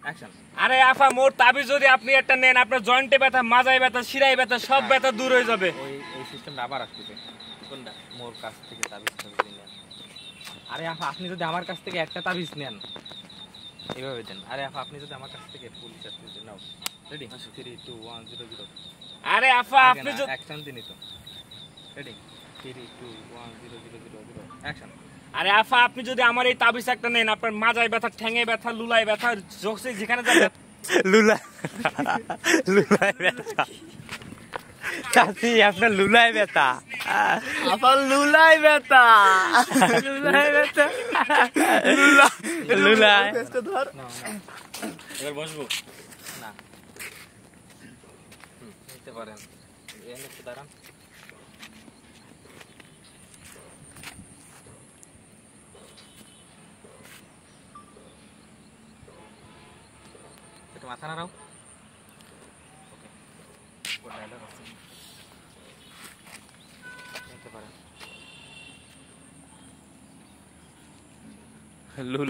Action. আরে আফা মোর তাবিজ যদি আপনি একটা নেন আপনার জয়েন্টে ব্যথা, মাজায় ব্যথা, শিরায় ব্যথা সব ব্যথা দূর হয়ে যাবে। ওই সিস্টেমটা আবার আসতেছে। কোনটা? মোর কাছ থেকে তাবিজ নেন। আরে আফা আপনি যদি আমার কাছ থেকে একটা তাবিজ নেন এইভাবে দেন। আরে আফা আপনি যদি আমার কাছ থেকে ফুল আসতেছে নাও। রেডি 3 2 1 0 0। আরে আফা আপনি যদি অ্যাকশন দিনই তো। Ready 3 2 1 0 0 0 0 action. আরে আফা আপনি যদি আমার এই তাবিজ একটা নেন আপনার মাজায় ব্যথা, ঠ্যাঙে ব্যথা, লুলায় ব্যথা, জোকসে যেখানে যাবে লুলা লুলায় ব্যথা। চাচি আপনার লুলায় ব্যথা। আফা লুলায় ব্যথা, লুলায় ব্যথা। লুলায় ধর। এবার বসবো না নিতে পারেন। এনে একটু দাঁড়ান। একটু মাথা নাড়াও। ওকে গুড ডায়লগ আছে নিতে পারেন।